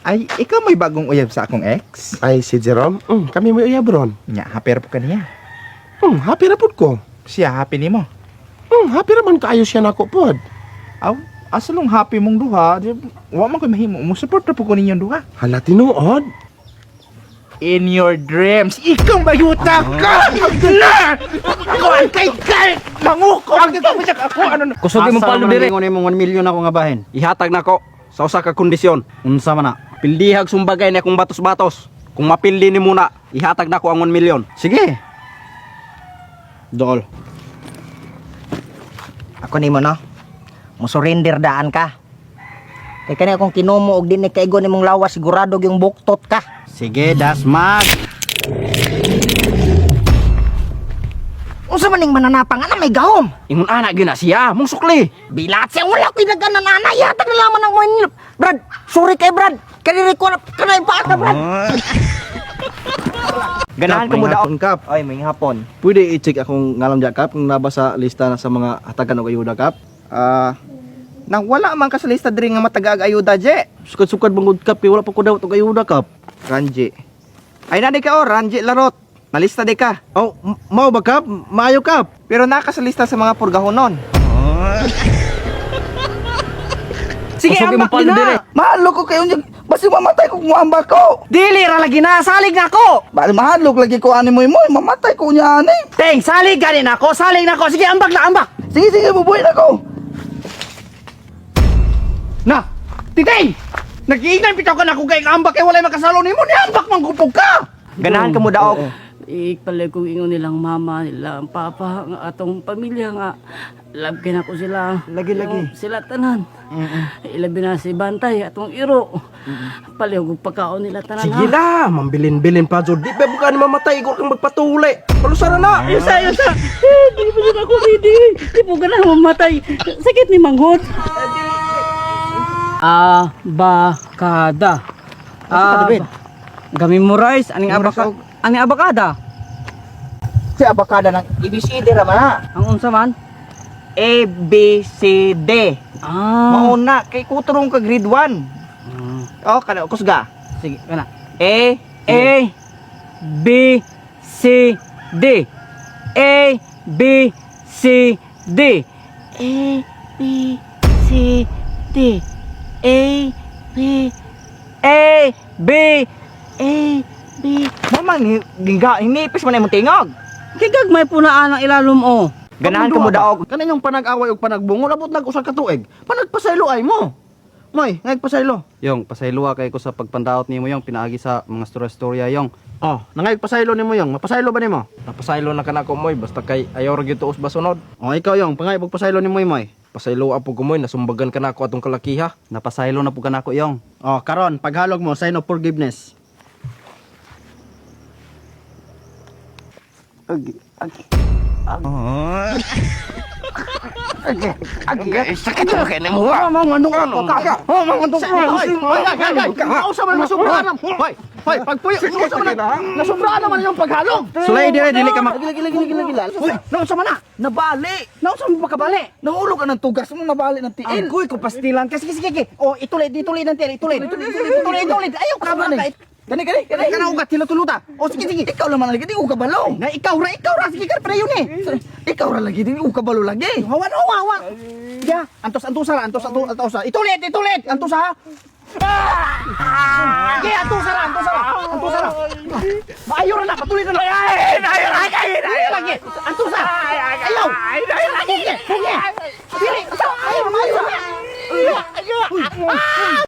Ay, ikaw may bagong uyab sa akong ex? Ay, si Jerome? Kami may uyabron. Nya, happy po ka niya. Happy na pod ko. Siya, happy ni mo. Happy naman kaayo siya nako pod. Aw, asalong happy mong duha. Wa man ko mahimo. Mo-support na po ko ninyong duha. Hala, tinuod. In your dreams, ikaw bayuta ka! Agla! Ako ang kay manguko! Ang ito ako, ano? Kusog imong palo dire. Ngon imong 1 million ako nga bahin. Ihatag nako sa usa ka kondisyon. Unsa man na? Pildihag sumbagay na akong batos-batos. Kung mapildi ni muna, ihatag nako ang 1 million. Sige. Dol. Ako nimo no. Mo surrender daan ka. Kay kani akong kinumo og dinhi kaigo nimong lawas sigurado yung buktot ka. Sige, dasmag. Unsa man ning mananapang ana may gahom? Ingon ana gyud na siya, mong sukli. Bilat siya wala ko'y nagkananana yata na laman ng mga Brad, sorry kay Brad. Kaniri ko kanay pa ka Brad. Ganahan ko mo daw. Kap. Ay, may hapon. Pwede i-check akong ngalam dyan, Kap, kung nabasa lista na sa mga hatagan o ayuda, Kap. Nang wala man ka sa lista diri nga matagag ayuda, Je. Sukad-sukad bang good, Kap, kaya wala pa ko daw itong ayuda, Kap. Ranji. Ay na di ka, Ranji Larot. Nalista di ka. Oh, mau ba, Kap? Maayo, Kap. Pero naka sa lista sa mga purgahonon. Sige, Kusog imong ambak palo din dire. na. Mahalo ko kayo niya. Basta mamatay ko kung ambak ko. Dili ra lagi na salig na ako. Bali mahalo lagi ko ani mo. Mamatay ko niya ani. Teng, salig ganin ako, salig na ako. Sige, ambak na ambak. Sige, bubuhay na ko. Na, titay! Nag-iinan pitaw ka na kung kay ambak kay walay makasalo nimo ni ambak man gupog ka. Ganahan ka mo daog. Ikpalay kong ingon nilang mama, nilang papa, nga atong pamilya nga. Love na ko sila. Lagi-lagi. Sila tanan. Ilabi na si Bantay, atong iro. Palihog og pagkaon nila tanan. Sige la, mambilin-bilin pa jud. Di ba bukan mamatay igor kang magpatuli. Palusara na. Yusa. Di pa dyan ako, Didi. Di po ka na mamatay. Sakit ni Manghot. Abakada. Gamemorize, aning abakada. Aning abakada. Si abakada ng ABCD ra man. Ang unsa man? ABCD. Mauna kay kuturong ka grade 1. Oh, kana kusga. Sige, kana. A B C D. A B C D. A B C D. A B Mama ni ginga hinipis man imong tingog. Kigag may punaan ang ilalom o. Ganahan ka mo daog. Kananyong panag-away o panagbungol, abot nag-usa ka tuig. Panagpasaylo ay mo. Moy, nagpasaylo. Yung, pasayloa kay ko sa pagpandaot nimo yung pinaagi sa mga storya yung. Oh, nangaypasaylo nimo yung. Mapasaylo ba nimo? Napasaylo na kanako moy basta kay ayaw ra gyud tuos ba sunod. Oh, ikaw yung, pangay pagpasaylo nimo moy. Pasaylo apo ko moy nasumbagan kanako atong kalakiha. Napasaylo na po kanako yung. Oh, karon paghalog mo sign of forgiveness. Sakit mo kay nimo. Hoy, pagpuyo, Nasubraan naman yung paghalog. sulay dire dili ka mak. Uy, naunsa man na? Nabali. Naunsa mo makabali? Nahulog ka ng tugas mo nabali ng tiil. Agoy ko pastilan. Sige. Oh, ituloy ng tira, ituloy. Ayaw ka ba na? Gani. Kana ugat sila tuluta. Oh, sige. Ikaw lang lagi, di ko kabalo. Na ikaw ra. Sige ka para yun eh. Ikaw ra lagi, di ko kabalo lagi. Hawa. Ya, antos-antosa. Itulit. Antosa. Sige, antosa ra. Maayo ra na, patuloy na lang. Ay, lagi. Antosa. Ayaw. Sige. Dili. Ayaw.